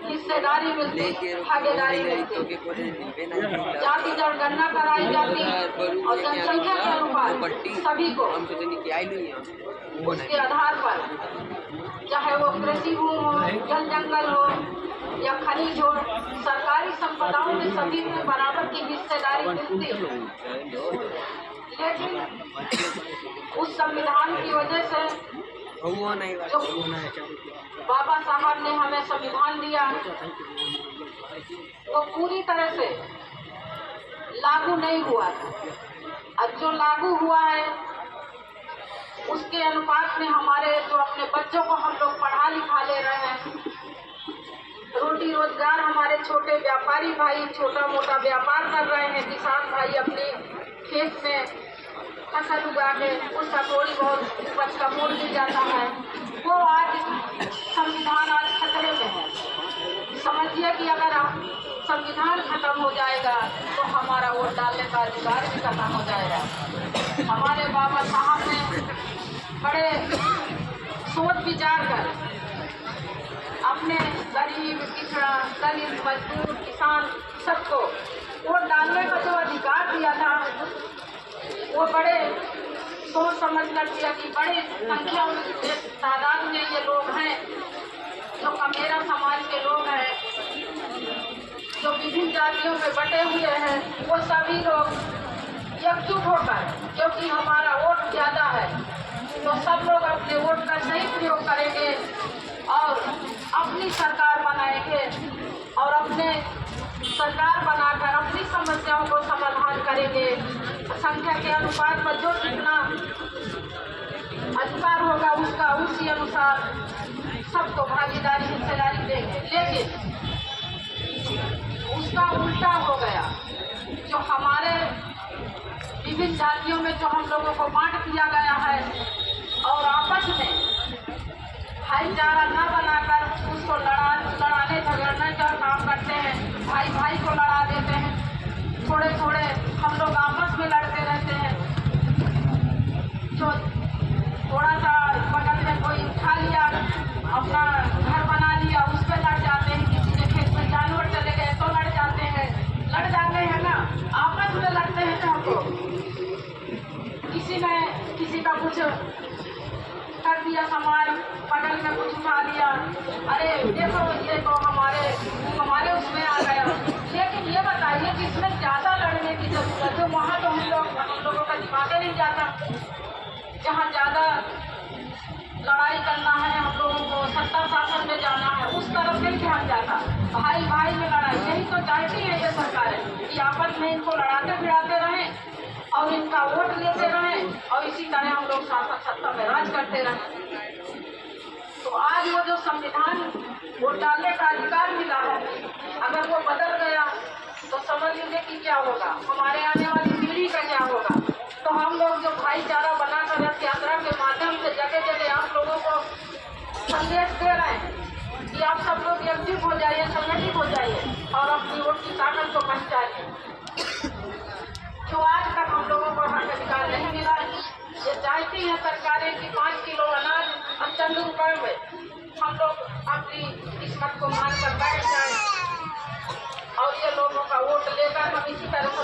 हिस्सेदारी मिलती, भागीदारी मिलती, जाति जनगणना कराई जाती और जनसंख्या के अनुपात सभी को उसके आधार पर, चाहे वो कृषि भूमि हो, जल जंगल हो या खनिज हो, सरकारी संपदाओं में सभी में बराबर की हिस्सेदारी मिलती। लेकिन उस संविधान की वजह से जो बाबा साहब ने हमें संविधान दिया वो पूरी तरह से लागू नहीं हुआ था। अब जो लागू हुआ है उसके अनुपात में हमारे जो अपने बच्चों को हम लोग पढ़ा लिखा ले रहे हैं, रोटी रोजगार हमारे छोटे व्यापारी भाई छोटा मोटा व्यापार कर रहे हैं, किसान भाई अपने खेत में फसल उगा के उसका थोड़ी बहुत उपज का मोल मिल जाता है, वो आज संविधान आज खतरे में है। समझिए कि अगर संविधान खत्म हो जाएगा तो हमारा वोट डालने का अधिकार भी खत्म हो जाएगा। हमारे बाबा साहब ने बड़े सोच विचार कर अपने गरीब पिछड़ा दलित मजदूर किसान सबको वोट डालने का जो अधिकार दिया था वो बड़े सोच समझ कर दिया कि बड़ी संख्या तादाद में ये लोग हैं जो कमेरा समाज के लोग हैं, जो विभिन्न जातियों में बटे हुए हैं, वो सभी लोग एकजुट होकर, क्योंकि हमारा वोट ज़्यादा है तो सब लोग अपने वोट का सही प्रयोग करेंगे और अपनी सरकार बनाएंगे और अपने सरकार बनाकर अपनी समस्याओं को समाधान करेंगे। संख्या के अनुपात पर जो जितना अधिकार होगा उसका उसी अनुसार सबको भागीदारी हिस्सेदारी देंगे। लेकिन उसका उल्टा हो गया, जो हमारे विभिन्न जातियों में जो हम लोगों को बांट दिया गया है और आपस में भाईचारा न बनाकर उसको लड़ाने झगड़ने का काम करते हैं, भाई भाई को लड़ा देते हैं, थोड़े थोड़े हम लोग आपस में लड़ते रहते हैं। जो थोड़ा सा बगल में कोई उठा लिया अपना घर बना लिया उस पर लड़ जाते हैं, किसी के खेत में जानवर चले गए तो लड़ जाते हैं ना, आपस में लड़ते हैं ना। हम लोग किसी ने किसी का कुछ कर दिया, सामान बगल में कुछ उठा लिया, अरे देखो ये तो हमारे उसमें आ गया। लेकिन ये बताइए कि इसमें ज़्यादा लड़ने की जरूरत है, वहाँ तो हम लोगों का दिमाग नहीं जाता। जहाँ ज़्यादा लड़ाई करना है, हम लोगों को सत्ता शासन में जाना है, उस तरफ नहीं ध्यान जाता। भाई भाई में लड़ाई, यही तो चाहती है ये सरकारें कि आपस में इनको लड़ाते भिड़ाते रहें और इनका वोट लेते रहें और इसी तरह हम लोग शासन सत्ता में राज करते रहें। तो आज वो जो संविधान वोट डालने का अधिकार मिला है, अगर वो बदल गया तो समझ लीजिए कि क्या होगा, हमारे आने वाली पीढ़ी का क्या होगा। तो हम लोग जो भाईचारा बनाकर रथ यात्रा के माध्यम से जगह जगह आप लोगों को संदेश दे रहे हैं कि आप सब लोग एकजुट हो जाइए, संगठित हो जाइए और अपनी वोट की ताकत को पहचानिए। जो आज तक हम लोगों को हक अधिकार नहीं मिला, ये चाहती है सरकारें कि 5 किलो अनाज और चंद रुपये में हम लोग अपनी किस्मत को मान कर बैठ जाए और ये लोगों का वोट लेकर हम इसी तरह